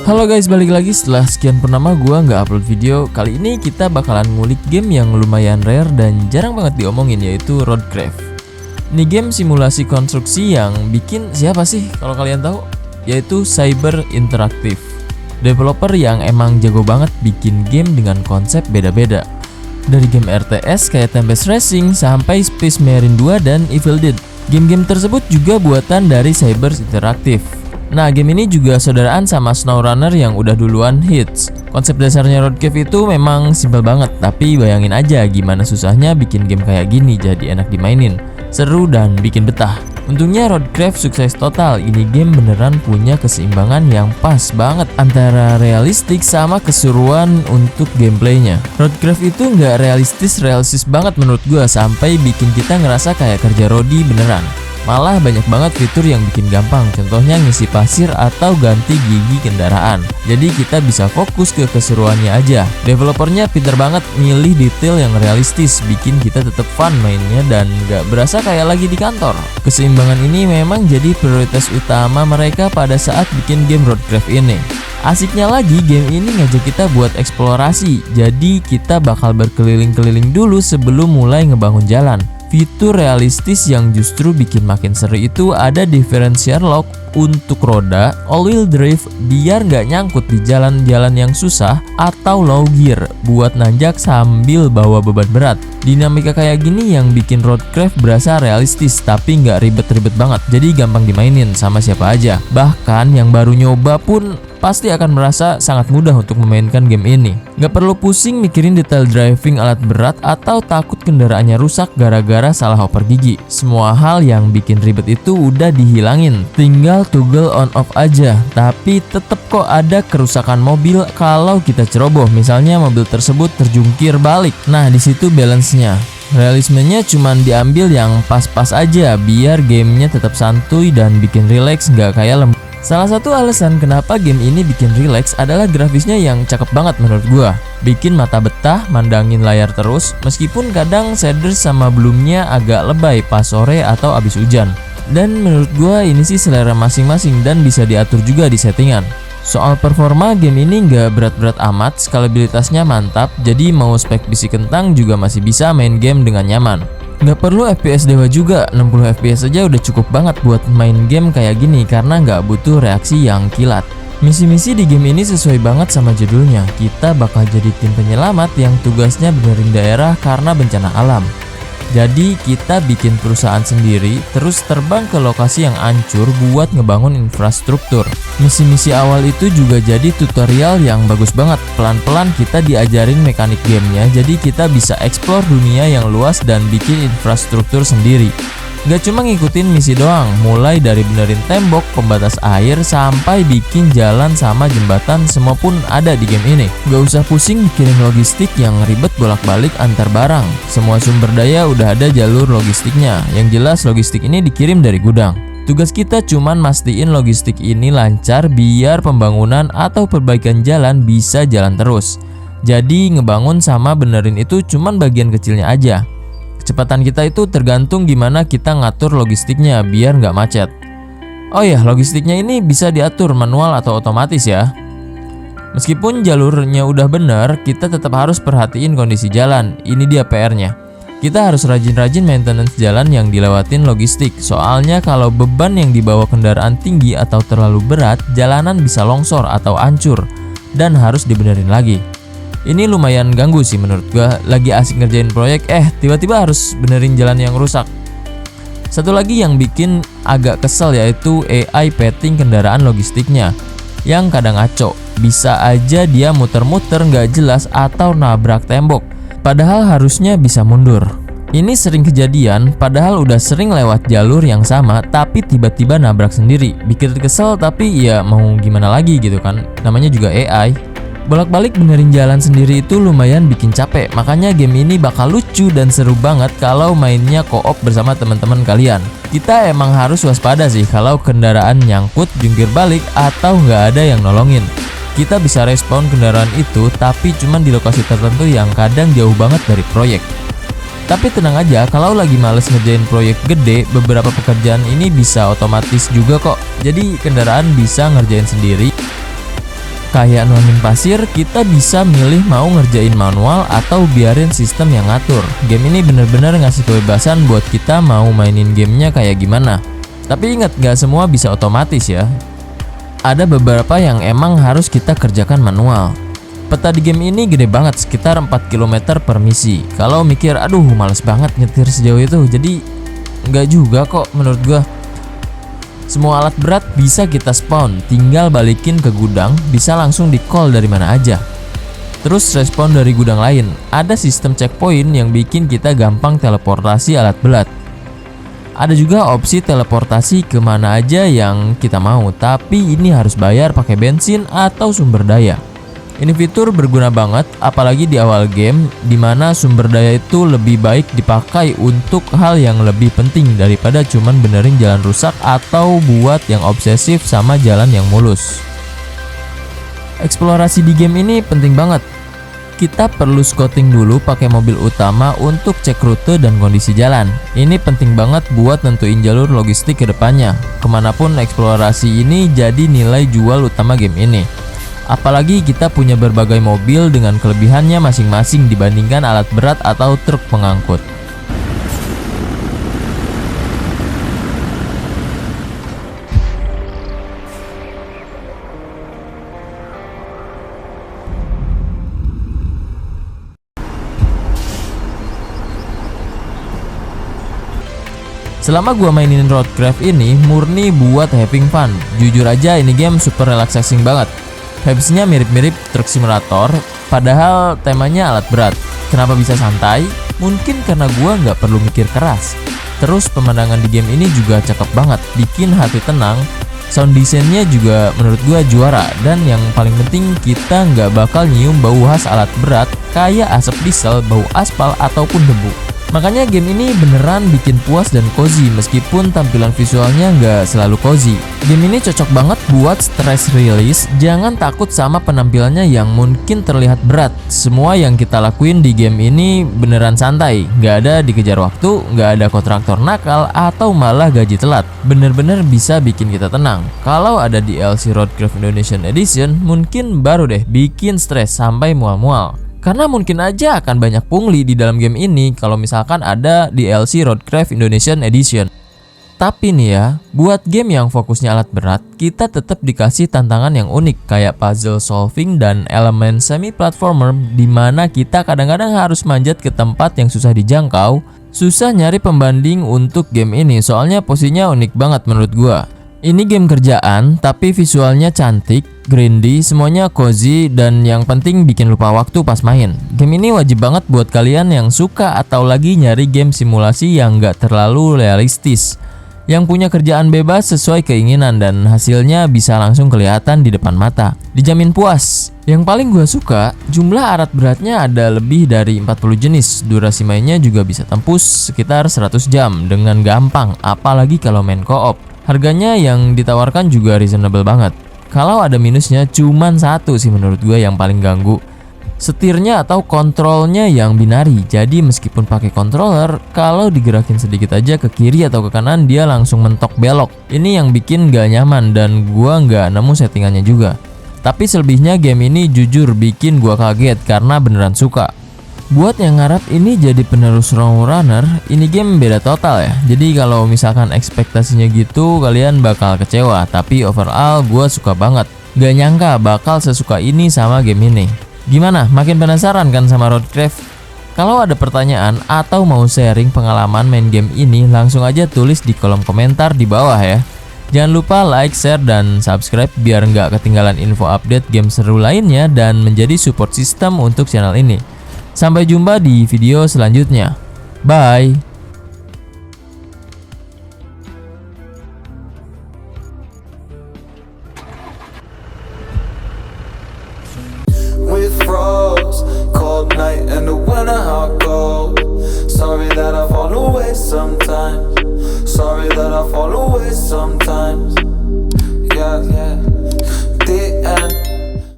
Halo guys, balik lagi setelah sekian purnama gua nggak upload video. Kali ini kita bakalan ngulik game yang lumayan rare dan jarang banget diomongin, yaitu Roadcraft. Ini game simulasi konstruksi yang bikin siapa sih kalau kalian tahu? Yaitu Cyber Interactive. Developer yang emang jago banget bikin game dengan konsep beda-beda. Dari game RTS kayak Tempest Racing sampai Space Marine 2 dan Evil Dead. Game-game tersebut juga buatan dari Cyber Interactive. Nah, game ini juga saudaraan sama SnowRunner yang udah duluan hits. Konsep dasarnya Roadcraft itu memang simpel banget, tapi bayangin aja gimana susahnya bikin game kayak gini jadi enak dimainin, seru dan bikin betah. Untungnya Roadcraft sukses total. Ini game beneran punya keseimbangan yang pas banget antara realistik sama keseruan untuk gameplaynya. Roadcraft itu nggak realistis banget menurut gua, sampai bikin kita ngerasa kayak kerja rodi beneran. Malah banyak banget fitur yang bikin gampang, contohnya ngisi pasir atau ganti gigi kendaraan. Jadi kita bisa fokus ke keseruannya aja. Developernya pinter banget milih detail yang realistis, bikin kita tetap fun mainnya dan gak berasa kayak lagi di kantor. Keseimbangan ini memang jadi prioritas utama mereka pada saat bikin game Roadcraft ini. Asiknya lagi, game ini ngajak kita buat eksplorasi. Jadi kita bakal berkeliling-keliling dulu sebelum mulai ngebangun jalan. Fitur realistis yang justru bikin makin seru itu ada differential lock untuk roda, all-wheel drive biar nggak nyangkut di jalan-jalan yang susah, atau low gear buat nanjak sambil bawa beban berat. Dinamika kayak gini yang bikin Roadcraft berasa realistis tapi nggak ribet-ribet banget, jadi gampang dimainin sama siapa aja. Bahkan yang baru nyoba pun pasti akan merasa sangat mudah untuk memainkan game ini. Gak perlu pusing mikirin detail driving alat berat atau takut kendaraannya rusak gara-gara salah oper gigi. Semua hal yang bikin ribet itu udah dihilangin, tinggal toggle on off aja. Tapi tetep kok ada kerusakan mobil kalau kita ceroboh, misalnya mobil tersebut terjungkir balik. Nah, di situ balance-nya. Realismenya cuman diambil yang pas-pas aja biar gamenya tetap santuy dan bikin relax, nggak kayak lembut. Salah satu alasan kenapa game ini bikin relax adalah grafisnya yang cakep banget menurut gua. Bikin mata betah mandangin layar terus, meskipun kadang shaders sama bloomnya agak lebay pas sore atau abis hujan. Dan menurut gua ini sih selera masing-masing dan bisa diatur juga di settingan. Soal performa, game ini nggak berat-berat amat, skalabilitasnya mantap, jadi mau spek PC kentang juga masih bisa main game dengan nyaman. Nggak perlu FPS dewa juga, 60 FPS aja udah cukup banget buat main game kayak gini karena nggak butuh reaksi yang kilat. Misi-misi di game ini sesuai banget sama judulnya. Kita bakal jadi tim penyelamat yang tugasnya benerin daerah karena bencana alam. Jadi kita bikin perusahaan sendiri, terus terbang ke lokasi yang hancur buat ngebangun infrastruktur. Misi-misi awal itu juga jadi tutorial yang bagus banget. Pelan-pelan kita diajarin mekanik gamenya, jadi kita bisa explore dunia yang luas dan bikin infrastruktur sendiri. Gak cuma ngikutin misi doang, mulai dari benerin tembok, pembatas air, sampai bikin jalan sama jembatan, semua pun ada di game ini. Gak usah pusing mikirin logistik yang ribet bolak-balik antar barang. Semua sumber daya udah ada jalur logistiknya. Yang jelas logistik ini dikirim dari gudang. Tugas kita cuman mastiin logistik ini lancar biar pembangunan atau perbaikan jalan bisa jalan terus. Jadi ngebangun sama benerin itu cuman bagian kecilnya aja. Kecepatan kita itu tergantung gimana kita ngatur logistiknya biar nggak macet. Oh ya, logistiknya ini bisa diatur manual atau otomatis ya. Meskipun jalurnya udah bener, kita tetap harus perhatiin kondisi jalan. Ini dia PR-nya. Kita harus rajin-rajin maintenance jalan yang dilewatin logistik. Soalnya kalau beban yang dibawa kendaraan tinggi atau terlalu berat, jalanan bisa longsor atau hancur dan harus dibenerin lagi. Ini lumayan ganggu sih menurut gua. Lagi asik ngerjain proyek, tiba-tiba harus benerin jalan yang rusak. Satu lagi yang bikin agak kesel yaitu AI petting kendaraan logistiknya yang kadang ngaco. Bisa aja dia muter-muter nggak jelas atau nabrak tembok, padahal harusnya bisa mundur. Ini sering kejadian, padahal udah sering lewat jalur yang sama, tapi tiba-tiba nabrak sendiri. Bikin kesel, tapi ya mau gimana lagi gitu kan, namanya juga AI. Bolak-balik benerin jalan sendiri itu lumayan bikin capek, makanya game ini bakal lucu dan seru banget kalau mainnya co-op bersama teman-teman kalian. Kita emang harus waspada sih kalau kendaraan nyangkut, jungkir balik, atau nggak ada yang nolongin. kita bisa respawn kendaraan itu tapi cuman di lokasi tertentu yang kadang jauh banget dari proyek. Tapi tenang aja, kalau lagi males ngerjain proyek gede, beberapa pekerjaan ini bisa otomatis juga kok. Jadi kendaraan bisa ngerjain sendiri. Kayak nuangin pasir, kita bisa milih mau ngerjain manual atau biarin sistem yang ngatur. Game ini bener-bener ngasih kebebasan buat kita mau mainin gamenya kayak gimana. Tapi ingat, gak semua bisa otomatis ya. Ada beberapa yang emang harus kita kerjakan manual. Peta di game ini gede banget, sekitar 4 km per misi. Kalau mikir, aduh males banget nyetir sejauh itu, jadi nggak juga kok menurut gua. Semua alat berat bisa kita spawn, tinggal balikin ke gudang, bisa langsung di call dari mana aja. Terus respawn dari gudang lain. Ada sistem checkpoint yang bikin kita gampang teleportasi alat berat. Ada juga opsi teleportasi kemana aja yang kita mau, tapi ini harus bayar pakai bensin atau sumber daya. Ini fitur berguna banget, apalagi di awal game, dimana sumber daya itu lebih baik dipakai untuk hal yang lebih penting daripada cuman benerin jalan rusak atau buat yang obsesif sama jalan yang mulus. Eksplorasi di game ini penting banget. Kita perlu scouting dulu pakai mobil utama untuk cek rute dan kondisi jalan. Ini penting banget buat nentuin jalur logistik ke depannya. Kemanapun eksplorasi ini jadi nilai jual utama game ini. Apalagi kita punya berbagai mobil dengan kelebihannya masing-masing dibandingkan alat berat atau truk pengangkut. Selama gua mainin Roadcraft ini murni buat having fun. Jujur aja ini game super relaxing banget. Vibes-nya mirip-mirip Truck Simulator, padahal temanya alat berat. Kenapa bisa santai? Mungkin karena gua nggak perlu mikir keras. Terus pemandangan di game ini juga cakep banget, bikin hati tenang. Sound desainnya juga menurut gua juara. Dan yang paling penting, kita nggak bakal nyium bau khas alat berat kayak asap diesel, bau aspal, ataupun debu. Makanya game ini beneran bikin puas dan cozy meskipun tampilan visualnya nggak selalu cozy. Game ini cocok banget buat stress release, jangan takut sama penampilannya yang mungkin terlihat berat. Semua yang kita lakuin di game ini beneran santai, nggak ada dikejar waktu, nggak ada kontraktor nakal, atau malah gaji telat. Bener-bener bisa bikin kita tenang. Kalau ada DLC Roadcraft Indonesian Edition, mungkin baru deh bikin stres sampai mual-mual. Karena mungkin aja akan banyak pungli di dalam game ini kalau misalkan ada DLC Roadcraft Indonesian Edition. Tapi nih ya, buat game yang fokusnya alat berat, kita tetap dikasih tantangan yang unik kayak puzzle solving dan elemen semi-platformer di mana kita kadang-kadang harus manjat ke tempat yang susah dijangkau. Susah nyari pembanding untuk game ini soalnya posisinya unik banget menurut gua. Ini game kerjaan, tapi visualnya cantik, grindy, semuanya cozy, dan yang penting bikin lupa waktu pas main. Game ini wajib banget buat kalian yang suka atau lagi nyari game simulasi yang gak terlalu realistis, yang punya kerjaan bebas sesuai keinginan dan hasilnya bisa langsung kelihatan di depan mata. Dijamin puas. Yang paling gue suka, jumlah alat beratnya ada lebih dari 40 jenis. Durasi mainnya juga bisa tembus sekitar 100 jam dengan gampang, apalagi kalau main co-op. Harganya yang ditawarkan juga reasonable banget. Kalau ada minusnya cuman satu sih menurut gue yang paling ganggu. Setirnya atau kontrolnya yang binari. Jadi meskipun pakai controller, kalau digerakin sedikit aja ke kiri atau ke kanan dia langsung mentok belok. Ini yang bikin gak nyaman dan gue gak nemu settingannya juga. Tapi selebihnya game ini jujur bikin gue kaget karena beneran suka. Buat yang ngarap ini jadi penerus SnowRunner, ini game beda total ya. Jadi kalau misalkan ekspektasinya gitu, kalian bakal kecewa. Tapi overall gue suka banget. Gak nyangka bakal sesuka ini sama game ini. Gimana? Makin penasaran kan sama Roadcraft? Kalau ada pertanyaan atau mau sharing pengalaman main game ini, langsung aja tulis di kolom komentar di bawah ya. Jangan lupa like, share, dan subscribe biar nggak ketinggalan info update game seru lainnya dan menjadi support system untuk channel ini. Sampai jumpa di video selanjutnya. Bye. With frost, cold night and the winter hot cold. Sorry that I fall away sometimes. Sorry that I fall away sometimes. Yeah, yeah.